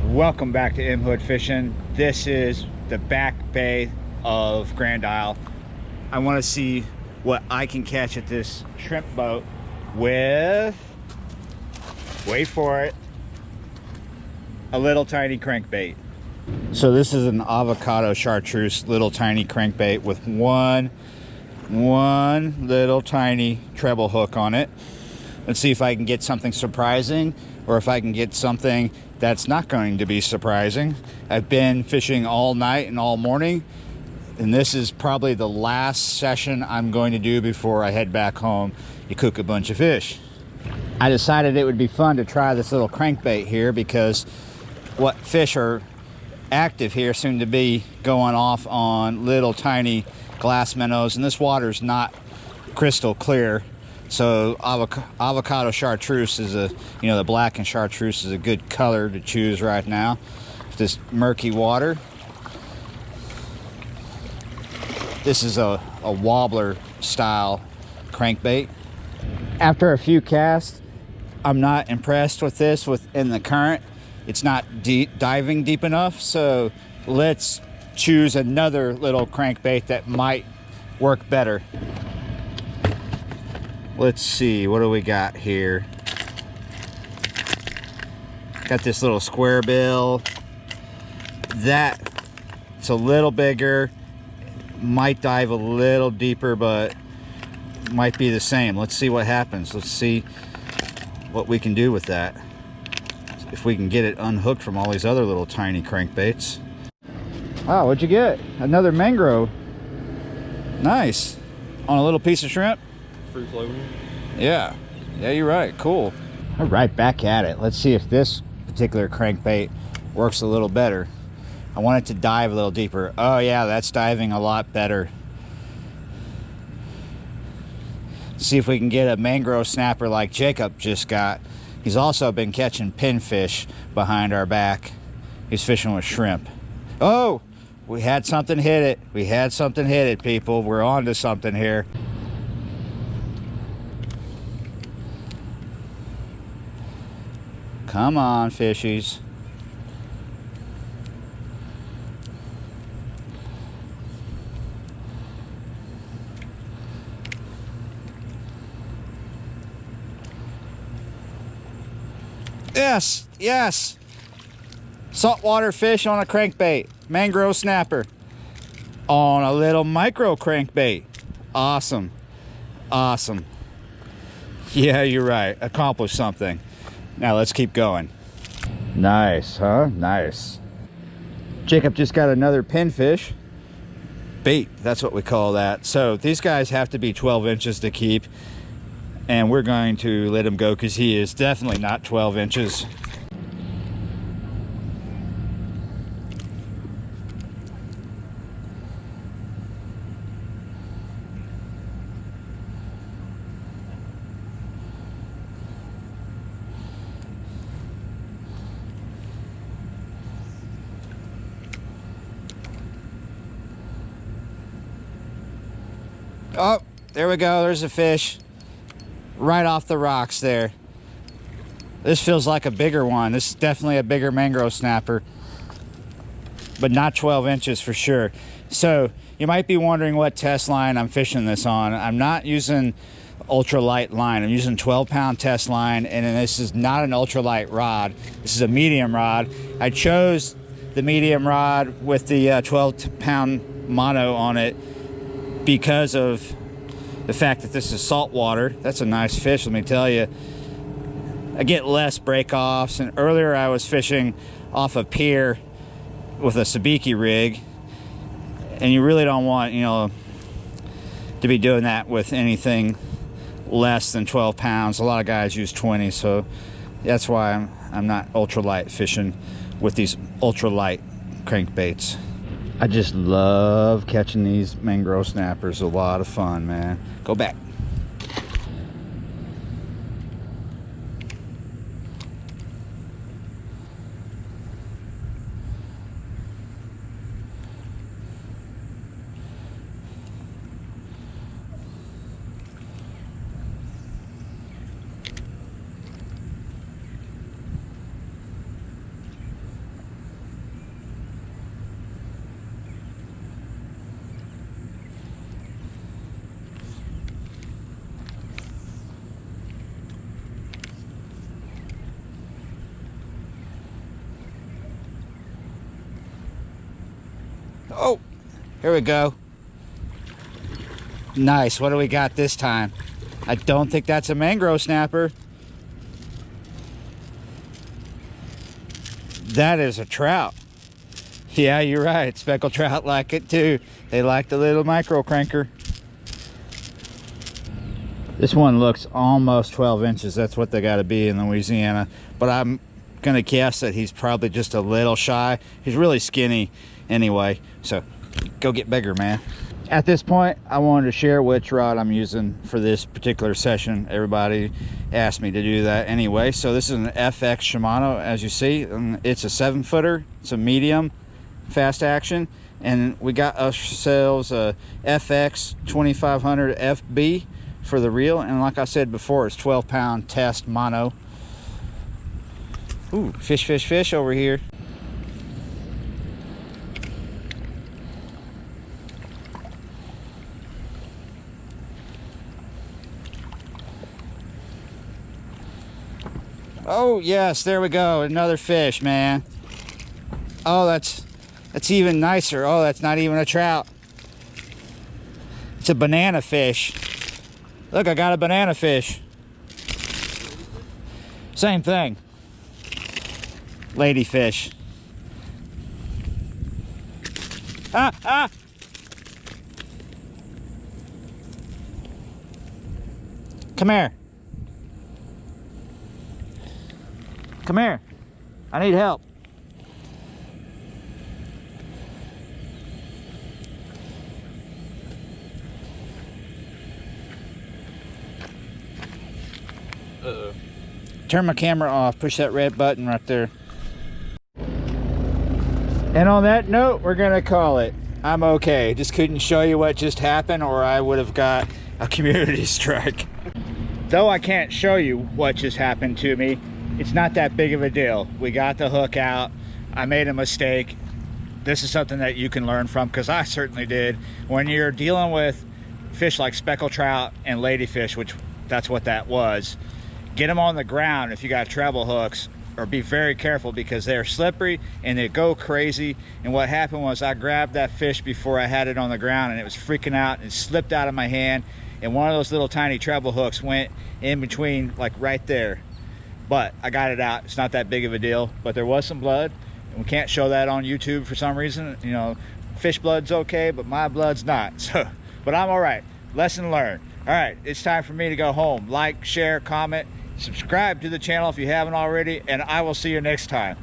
Welcome back to M Hood Fishing. This is the back bay of Grand Isle. I want to see what I can catch at this shrimp boat with, wait for it, a little tiny crankbait. So this is an avocado chartreuse little tiny crankbait with one little tiny treble hook on it. Let's see if I can get something surprising, or if I can get something that's not going to be surprising. I've been fishing all night and all morning, and this is probably the last session I'm going to do before I head back home to cook a bunch of fish. I decided it would be fun to try this little crankbait here because what fish are active here seem to be going off on little tiny glass minnows, and this water's not crystal clear. So avocado chartreuse is the black and chartreuse is a good color to choose right now. This murky water. This is a wobbler style crankbait. After a few casts, I'm not impressed with this within the current. It's not diving deep enough, so let's choose another little crankbait that might work better. Let's see, what do we got here? Got this little square bill. It's a little bigger, might dive a little deeper, but might be the same. Let's see what happens. Let's see what we can do with that. If we can get it unhooked from all these other little tiny crankbaits. Wow, what'd you get? Another mangrove. Nice. On a little piece of shrimp? Free floating. Yeah, you're right. Cool. All right, back at it. Let's see if this particular crankbait works a little better. I want it to dive a little deeper. Oh yeah, that's diving a lot better. See if we can get a mangrove snapper like Jacob just got. He's also been catching pinfish behind our back. He's fishing with shrimp. Oh, we had something hit it. We had something hit it, people. We're on to something here. Come on, fishies. Yes, yes. Saltwater fish on a crankbait. Mangrove snapper on a little micro crankbait. Awesome. Awesome. Yeah, you're right. Accomplished something. Now let's keep going. Nice, huh? Nice. Jacob just got another pinfish. Bait, that's what we call that. So these guys have to be 12 inches to keep. And we're going to let him go because he is definitely not 12 inches. Oh, there we go. There's a fish. Right off the rocks there. This feels like a bigger one. This is definitely a bigger mangrove snapper, but not 12 inches for sure. So you might be wondering what test line I'm fishing this on. I'm not using ultralight line. I'm using 12-pound test line, and this is not an ultralight rod. This is a medium rod. I chose the medium rod with the 12-pound mono on it because of the fact that this is saltwater. That's a nice fish, let me tell you. I get less break-offs, and earlier I was fishing off a pier with a sabiki rig, and you really don't want, to be doing that with anything less than 12 pounds. A lot of guys use 20, so that's why I'm not ultralight fishing with these ultralight crankbaits. I just love catching these mangrove snappers. A lot of fun, man. Go back. Oh, here we go. Nice. What do we got this time? I don't think that's a mangrove snapper. That is a trout. Yeah, you're right. Speckled trout like it too. They like the little micro cranker. This one looks almost 12 inches. That's what they got to be in Louisiana. But I'm going to guess that he's probably just a little shy. He's really skinny anyway. So go get bigger, man. At this point, I wanted to share which rod I'm using for this particular session. Everybody asked me to do that anyway. So this is an FX Shimano, as you see. And it's a 7-footer. It's a medium fast action. And we got ourselves a FX 2500 FB for the reel. And like I said before, it's 12-pound test mono. Ooh, fish, fish, fish over here. Oh yes, there we go, another fish, man. Oh, that's even nicer. Oh, that's not even a trout. It's a banana fish. Look, I got a banana fish. Same thing. Ladyfish. Ah, ah! Come here. Come here. I need help. Uh-oh. Turn my camera off. Push that red button right there. And on that note, we're gonna call it. I'm okay. Just couldn't show you what just happened, or I would have got a community strike. Though I can't show you what just happened to me, it's not that big of a deal. We got the hook out. I made a mistake. This is something that you can learn from, because I certainly did. When you're dealing with fish like speckled trout and ladyfish, which that's what that was, get them on the ground if you got treble hooks, or be very careful, because they're slippery and they go crazy. And what happened was I grabbed that fish before I had it on the ground, and it was freaking out and slipped out of my hand, and one of those little tiny treble hooks went in between, like right there. But I got it out. It's not that big of a deal, but there was some blood, and we can't show that on YouTube for some reason. You know, fish blood's okay, but my blood's not. So, but I'm all right. Lesson learned. All right, it's time for me to go home. Like, share, comment, subscribe to the channel if you haven't already, and I will see you next time.